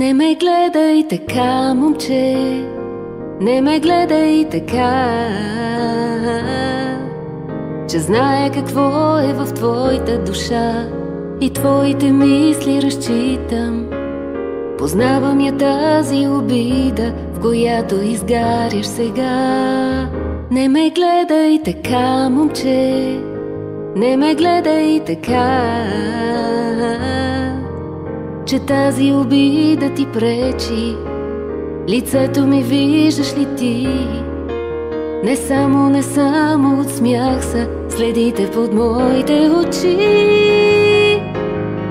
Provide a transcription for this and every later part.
Не ме гледай така, момче, не ме гледай така, че знае какво е в твоята душа и твоите мисли разчитам. Познавам я тази обида, в която изгаряш сега. Не ме гледай така, момче, не ме гледай така, че тази обида ти пречи. Лицето ми виждаш ли ти? Не само от смях са следите под моите очи.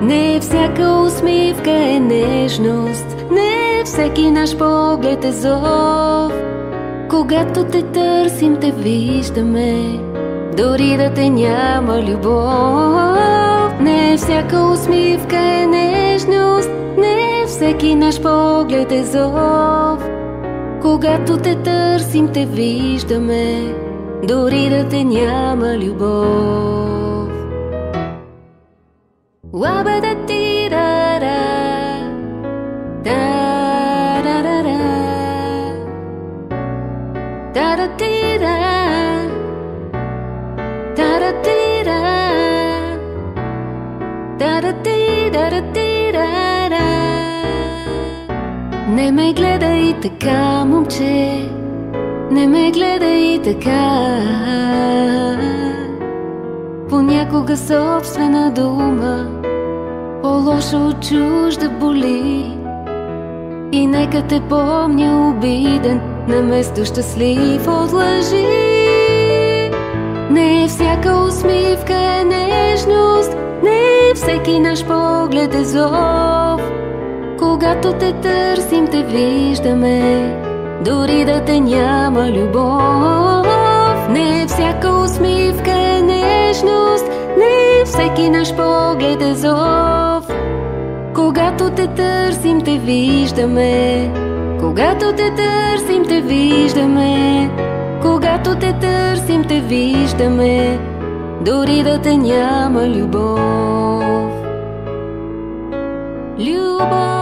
Не всяка усмивка е нежност, не всеки наш поглед е зов. Когато те търсим, те виждаме, дори да те няма любов. Не всяка усмивка е нежност, не всеки наш поглед е зов. Когато те търсим, те виждаме, дори да те няма любов. Уаба-да-ти-ра-ра, да-ра-ра-ра, да-ра-ти-ра, да-ра-ти-ра, да-ра-ти-ра-ра-ти-ра-ра. Не ме гледай така, момче, не ме гледай така. Понякога собствена дума по-лошо от чужда боли. И нека те помня обиден, наместо щастлив от лъжи. Не всяка усмивка е нежност, не всеки наш поглед е зов. Когато те търсим, те виждаме, дори да те няма любов. Не всяка усмивка е нежност, не всеки наш поглед е зов. Когато те търсим, те виждаме, когато те търсим, те виждаме, когато те търсим, те виждаме, дори да те няма любов. Любов.